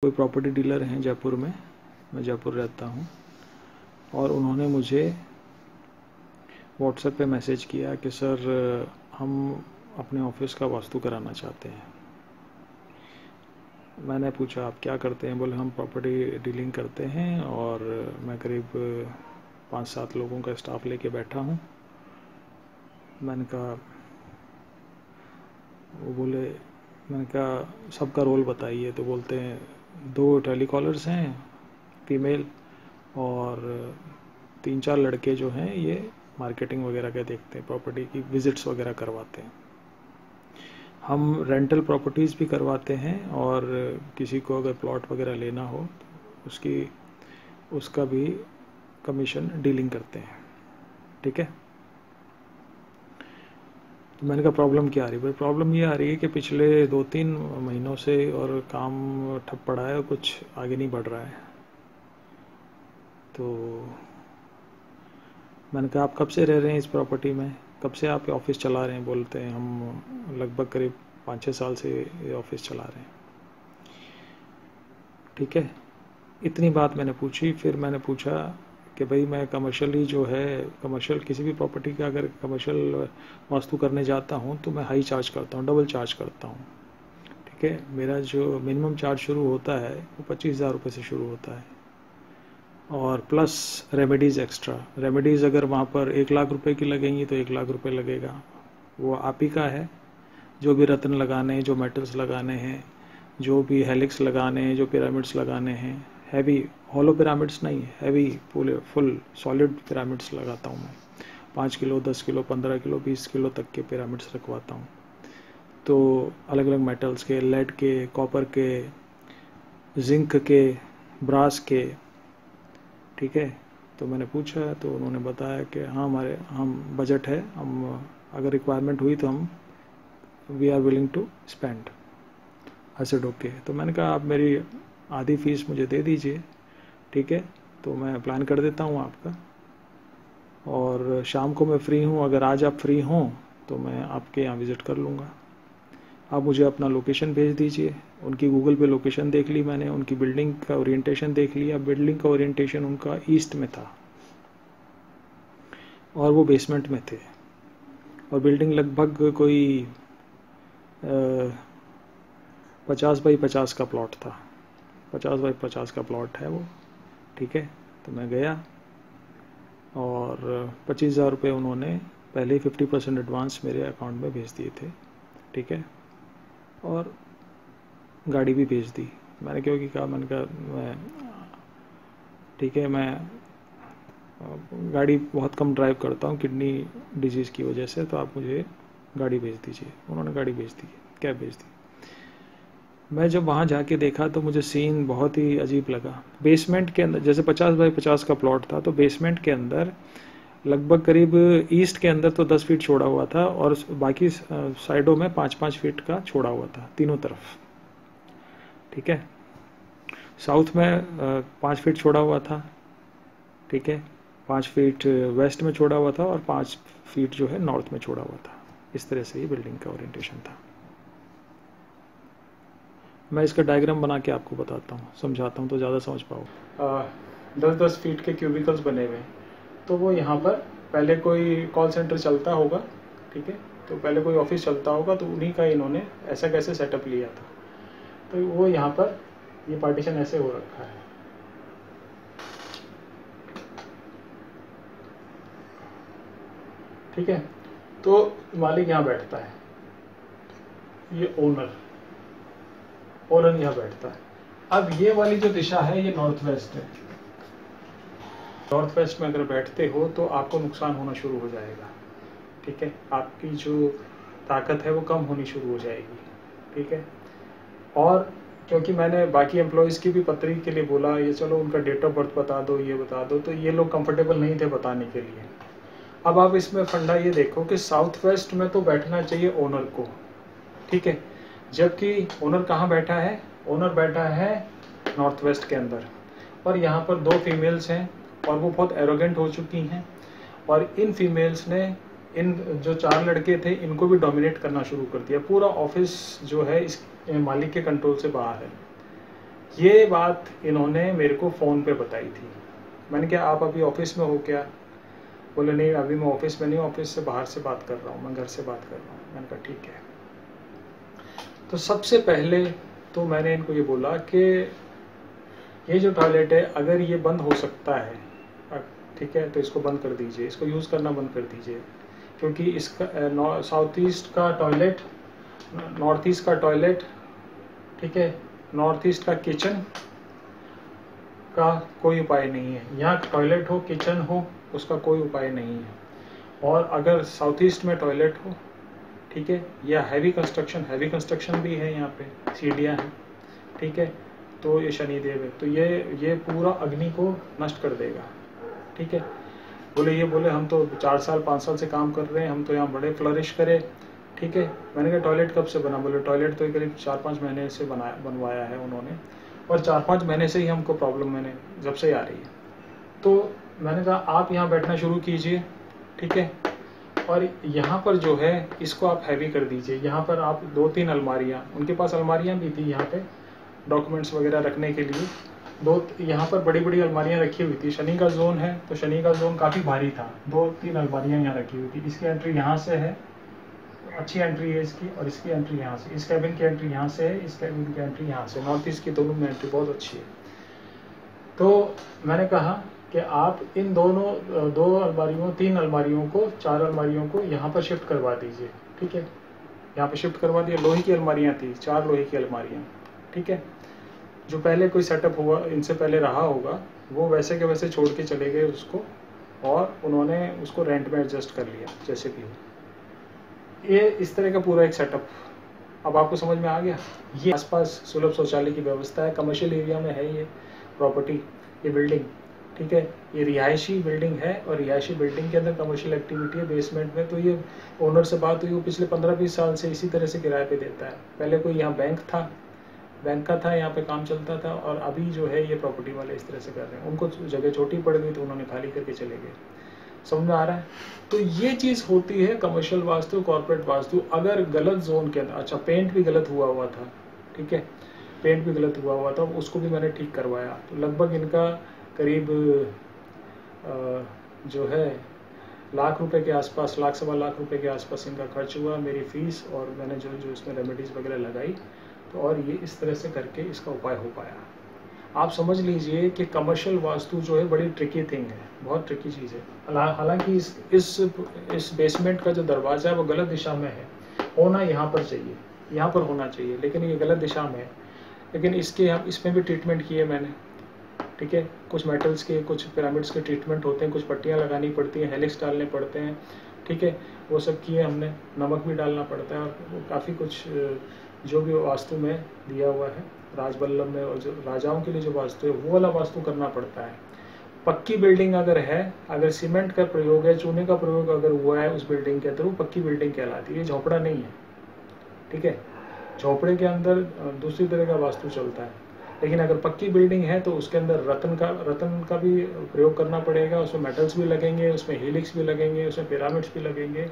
कोई property dealer हैं जयपुर में, मैं जयपुर रहता हूँ, और उन्होंने मुझे व्हाट्सएप पे मैसेज किया कि सर हम अपने ऑफिस का वास्तु कराना चाहते हैं। मैंने पूछा आप क्या करते हैं? बोले हम प्रॉपर्टी डीलिंग करते हैं और मैं करीब 5-7 लोगों का स्टाफ लेके बैठा हूँ। मैंने कहा, वो बोले, मैंने कहा सबका रोल बताइए। तो बोलते हैं 2 टेलीकॉलर्स हैं फीमेल और 3-4 लड़के जो हैं ये मार्केटिंग वगैरह का देखते हैं, प्रॉपर्टी की विजिट्स वगैरह करवाते हैं। हम रेंटल प्रॉपर्टीज़ भी करवाते हैं और किसी को अगर प्लॉट वगैरह लेना हो तो उसका भी कमीशन डीलिंग करते हैं। ठीक है। तो मैंने कहा प्रॉब्लम क्या आ रही है? भाई प्रॉब्लम ये आ रही है कि पिछले 2-3 महीनों से और काम ठप पड़ा है और कुछ आगे नहीं बढ़ रहा है। तो मैंने कहा आप कब से रह रहे हैं इस प्रॉपर्टी में, कब से आप ऑफिस चला रहे हैं? बोलते हैं हम लगभग करीब 5-6 साल से ये ऑफिस चला रहे हैं। ठीक है, इतनी बात मैंने पूछी। फिर मैंने पूछा कि भाई मैं कमर्शियली जो है, कमर्शियल किसी भी प्रॉपर्टी का अगर कमर्शियल वास्तु करने जाता हूँ तो मैं हाई चार्ज करता हूँ, डबल चार्ज करता हूँ। ठीक है, मेरा जो मिनिमम चार्ज शुरू होता है वो 25,000 रुपये से शुरू होता है, और प्लस रेमेडीज़ एक्स्ट्रा। रेमेडीज़ अगर वहाँ पर 1 लाख रुपए की लगेंगी तो 1 लाख रुपए लगेगा, वो आप ही का है। जो भी रत्न लगाने हैं, जो मेटल्स लगाने हैं, जो भी हेलिक्स लगाने हैं, जो पिरामिड्स लगाने हैं, हैवी हॉलो पिरामिड्स नहीं, हैवी फुल सॉलिड पिरामिड्स लगाता हूँ मैं। 5 किलो, 10 किलो, 15 किलो, 20 किलो तक के पिरामिड्स रखवाता हूँ। तो अलग अलग मेटल्स के, लेड के, कॉपर के, जिंक के, ब्रास के। ठीक है, तो मैंने पूछा तो उन्होंने बताया कि हाँ हम बजट है, हम अगर रिक्वायरमेंट हुई तो हम we are willing to spend. I said okay. तो मैंने कहा आप मेरी आधी फीस मुझे दे दीजिए। ठीक है, तो मैं प्लान कर देता हूँ आपका, और शाम को मैं फ्री हूँ, अगर आज आप फ्री हों तो मैं आपके यहाँ विज़िट कर लूँगा। आप मुझे अपना लोकेशन भेज दीजिए। उनकी गूगल पे लोकेशन देख ली मैंने, उनकी बिल्डिंग का ओरिएंटेशन देख लिया। बिल्डिंग का ओरिएंटेशन उनका ईस्ट में था और वो बेसमेंट में थे, और बिल्डिंग लगभग कोई 50 बाई 50 का प्लॉट था। 50 बाई 50 का प्लॉट है वो। ठीक है, तो मैं गया और 25,000 रुपये उन्होंने पहले ही 50% एडवांस मेरे अकाउंट में भेज दिए थे। ठीक है, और गाड़ी भी भेज दी। मैंने क्योंकि कहा, मैंने कहा मैं ठीक है, मैं गाड़ी बहुत कम ड्राइव करता हूँ किडनी डिजीज़ की वजह से, तो आप मुझे गाड़ी भेज दीजिए। उन्होंने गाड़ी भेज दी, कैब भेज दी। मैं जब वहाँ जाके देखा तो मुझे सीन बहुत ही अजीब लगा। बेसमेंट के अंदर, जैसे 50 बाई 50 का प्लॉट था, तो बेसमेंट के अंदर लगभग करीब ईस्ट के अंदर तो 10 फीट छोड़ा हुआ था, और बाकी साइडों में 5-5 फीट का छोड़ा हुआ था तीनों तरफ। ठीक है, साउथ में 5 फीट छोड़ा हुआ था। ठीक है, 5 फीट वेस्ट में छोड़ा हुआ था और 5 फीट जो है नॉर्थ में छोड़ा हुआ था। इस तरह से ये बिल्डिंग का ओरिएंटेशन था। मैं इसका डायग्राम बना के आपको बताता हूँ, समझाता हूँ तो ज़्यादा समझ पाओ। 10-10 फीट के क्यूबिकल्स बने हुए हैं। तो वो यहाँ पर पहले कोई कॉल सेंटर चलता होगा। ठीक है, तो पहले कोई ऑफिस चलता होगा, तो उन्हीं का इन्होंने ऐसा कैसे सेटअप लिया था। तो वो यहाँ पर ये पार्टीशन ऐसे हो रखा है। ठीक है, तो मालिक यहाँ बैठता है, ये ओनर यहाँ बैठता है। अब ये वाली जो दिशा है ये नॉर्थ वेस्ट है। नॉर्थ वेस्ट में अगर बैठते हो तो आपको नुकसान होना शुरू हो जाएगा। ठीक है, आपकी जो ताकत है वो कम होनी शुरू हो जाएगी। ठीक है, और क्योंकि मैंने बाकी एम्प्लॉयज़ की भी पत्री के लिए बोला, ये चलो उनका डेट ऑफ बर्थ बता दो, ये बता दो, तो ये लोग कंफर्टेबल नहीं थे बताने के लिए। अब आप इसमें फंडा ये देखो कि साउथ वेस्ट में तो बैठना चाहिए ओनर को। ठीक है, जबकि ओनर कहाँ बैठा है? ओनर बैठा है नॉर्थ वेस्ट के अंदर, और यहाँ पर 2 फीमेल्स हैं और वो बहुत एरोगेंट हो चुकी हैं, और इन फीमेल्स ने इन जो 4 लड़के थे इनको भी डोमिनेट करना शुरू कर दिया। पूरा ऑफिस जो है इस मालिक के कंट्रोल से बाहर है। ये बात इन्होंने मेरे को फ़ोन पे बताई थी। मैंने कहा आप अभी ऑफिस में हो क्या? बोले नहीं अभी मैं ऑफिस में नहीं, ऑफिस से बाहर से बात कर रहा हूँ, मैं घर से बात कर रहा हूँ। मैंने कहा ठीक है। तो सबसे पहले तो मैंने इनको ये बोला कि ये जो टॉयलेट है अगर ये बंद हो सकता है, ठीक है, तो इसको बंद कर दीजिए, इसको यूज़ करना बंद कर दीजिए, क्योंकि इसका साउथ ईस्ट का टॉयलेट, नॉर्थ ईस्ट का टॉयलेट, ठीक है, नॉर्थ ईस्ट का किचन का कोई उपाय नहीं है। यहाँ टॉयलेट हो, किचन हो, उसका कोई उपाय नहीं है। और अगर साउथ ईस्ट में टॉयलेट हो, ठीक है, या हैवी कंस्ट्रक्शन भी है, यहाँ पे सीढ़ियाँ हैं, ठीक है, तो ये शनिदेव है, तो ये पूरा अग्नि को नष्ट कर देगा, ठीक है। बोले हम तो 4 साल 5 साल से काम कर रहे हैं, हम तो यहाँ बड़े फ्लरिश करें, ठीक है। मैंने कहा टॉयलेट कब से बना? बोले टॉयलेट तो करीब 4-5 महीने से बनवाया है उन्होंने, और 4-5 महीने से ही हमको प्रॉब्लम मैंने जब से आ रही है। तो मैंने कहा आप यहाँ बैठना शुरू कीजिए, ठीक है, और यहाँ पर जो है इसको आप हैवी कर दीजिए। यहाँ पर आप 2-3 अलमारियाँ, उनके पास अलमारियाँ भी थी यहाँ पे डॉक्यूमेंट्स वगैरह रखने के लिए, यहाँ पर बड़ी बड़ी अलमारियाँ रखी हुई थी। शनि का जोन है तो शनि का जोन काफ़ी भारी था, 2-3 अलमारियाँ यहाँ रखी हुई थी। इसकी एंट्री यहाँ से है, अच्छी एंट्री है इसकी, और इसकी एंट्री यहाँ से, इस कैबिन की एंट्री यहाँ से है, इस कैबिन की एंट्री यहाँ से, नॉर्थ ईस्ट की दोनों में एंट्री बहुत अच्छी है। तो मैंने कहा कि आप इन दोनों 2 अलमारियों 3 अलमारियों को 4 अलमारियों को यहाँ पर शिफ्ट करवा दीजिए, ठीक है। यहाँ पर शिफ्ट करवा दिया। लोहे की अलमारियाँ थी, 4 लोहे की अलमारियाँ, ठीक है। जो पहले कोई सेटअप हुआ इनसे पहले रहा होगा, वो वैसे के वैसे छोड़ के चले गए उसको, और उन्होंने उसको रेंट में एडजस्ट कर लिया जैसे भी हो। ये इस तरह का पूरा एक सेटअप अब आपको समझ में आ गया। ये आसपास सुलभ शौचालय की व्यवस्था है, कमर्शियल एरिया में है ये प्रॉपर्टी, ये बिल्डिंग, ठीक है। ये रिहायशी बिल्डिंग है, और रिहायशी बिल्डिंग के अंदर कमर्शियल एक्टिविटी है बेसमेंट में। तो ये ओनर से बात हुई, वो पिछले 15-20 साल से इसी तरह से किराए पे देता है। पहले कोई यहाँ बैंक का था, यहाँ पे काम चलता था, और अभी जो है ये प्रॉपर्टी वाले इस तरह से कर रहे हैं। उनको जगह छोटी पड़ गई तो उन्होंने खाली करके चले गए। समझ में आ रहा है? तो ये चीज़ होती है कमर्शियल वास्तु, कॉर्पोरेट वास्तु। अगर गलत जोन के अंदर, अच्छा पेंट भी गलत हुआ था, ठीक है, पेंट भी गलत हुआ था, उसको भी मैंने ठीक करवाया। तो लगभग इनका करीब जो है लाख रुपए के आसपास, 1-1.25 लाख के आसपास इनका खर्च हुआ, मेरी फीस, और मैंने जो इसमें रेमेडीज वगैरह लगाई। तो और ये इस तरह से करके इसका उपाय हो पाया। आप समझ लीजिए कि कमर्शियल वास्तु जो है बड़ी ट्रिकी थिंग है, बहुत ट्रिकी चीज़ है। हालांकि इस बेसमेंट का जो दरवाज़ा है वो गलत दिशा में है, होना यहाँ पर चाहिए, यहाँ पर होना चाहिए, लेकिन ये गलत दिशा में है। लेकिन इसमें भी ट्रीटमेंट किए मैंने, ठीक है। कुछ मेटल्स के, कुछ पिरामिड्स के ट्रीटमेंट होते हैं, कुछ पट्टियाँ लगानी पड़ती हैं, हेलिक्स डालने पड़ते हैं, ठीक है, वो सब किए हमने। नमक भी डालना पड़ता है, और काफ़ी कुछ जो भी वास्तु में दिया हुआ है राजबल्लभ में, और जो राजाओं के लिए जो वास्तु है वो वाला वास्तु करना पड़ता है। पक्की बिल्डिंग अगर है, अगर सीमेंट का प्रयोग है, चूने का प्रयोग अगर हुआ है उस बिल्डिंग के अंदर, वो पक्की बिल्डिंग कहलाती है। ये झोपड़ा नहीं है, ठीक है। झोपड़े के अंदर दूसरी तरह का वास्तु चलता है, लेकिन अगर पक्की बिल्डिंग है तो उसके अंदर रतन का भी प्रयोग करना पड़ेगा। उसमें मेटल्स भी लगेंगे, उसमें हेलिक्स भी लगेंगे, उसमें पिरामिड्स भी लगेंगे,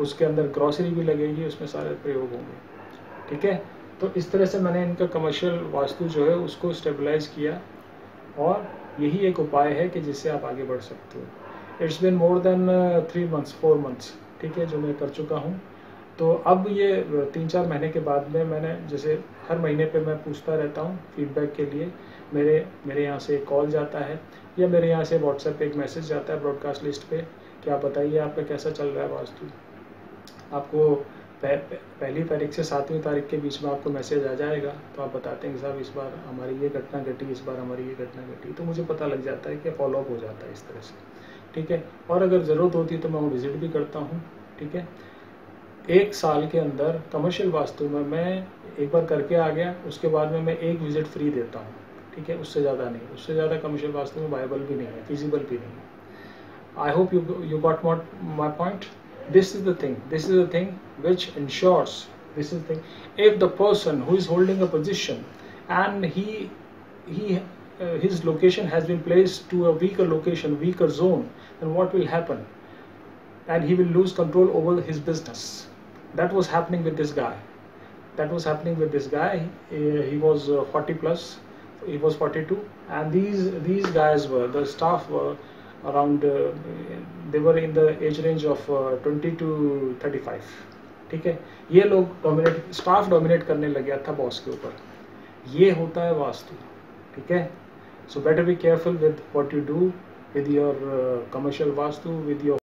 उसके अंदर ग्रॉसरी भी लगेगी, उसमें सारे प्रयोग होंगे, ठीक है। तो इस तरह से मैंने इनका कमर्शियल वास्तु जो है उसको स्टेबलाइज किया, और यही एक उपाय है कि जिससे आप आगे बढ़ सकते हो। It's been more than 4 months, ठीक है, जो मैं कर चुका हूँ। तो अब ये 3-4 महीने के बाद में मैंने, जैसे हर महीने पे मैं पूछता रहता हूँ फीडबैक के लिए, मेरे यहाँ से कॉल जाता है, या मेरे यहाँ से व्हाट्सएप पे एक मैसेज जाता है ब्रॉडकास्ट लिस्ट पे कि आप बताइए आपका कैसा चल रहा है वास्तु। आपको पहली तारीख से 7वीं तारीख के बीच में आपको मैसेज आ जाएगा, तो आप बताते हैं कि साहब इस बार हमारी ये घटना घटी, इस बार हमारी ये घटना घटी। तो मुझे पता लग जाता है कि फॉलोअप हो जाता है इस तरह से, ठीक है। और अगर ज़रूरत होती है तो मैं वो विजिट भी करता हूँ, ठीक है। 1 साल के अंदर कमर्शियल वास्तु में मैं एक बार करके आ गया, उसके बाद में मैं एक विजिट फ्री देता हूँ, ठीक है, उससे ज़्यादा नहीं। उससे ज़्यादा कमर्शियल वास्तु में वायबल भी नहीं है, फिजिबल भी नहीं है। I hope you got my point. This is the thing which ensures, this is the thing, if the person who is holding a position and his location has been placed to a weaker location, weaker zone, then what will happen? And he will lose control over his business. That was happening with this guy. He was 40 plus, he was 42, and these guys were, the staff were around they were in the age range of 20 to 35. ठीक है, ये लोग dominate, staff dominate करने लग गया था boss के ऊपर. ये होता है वास्तु. ठीक है, so better be careful with what you do with your commercial vastu, with your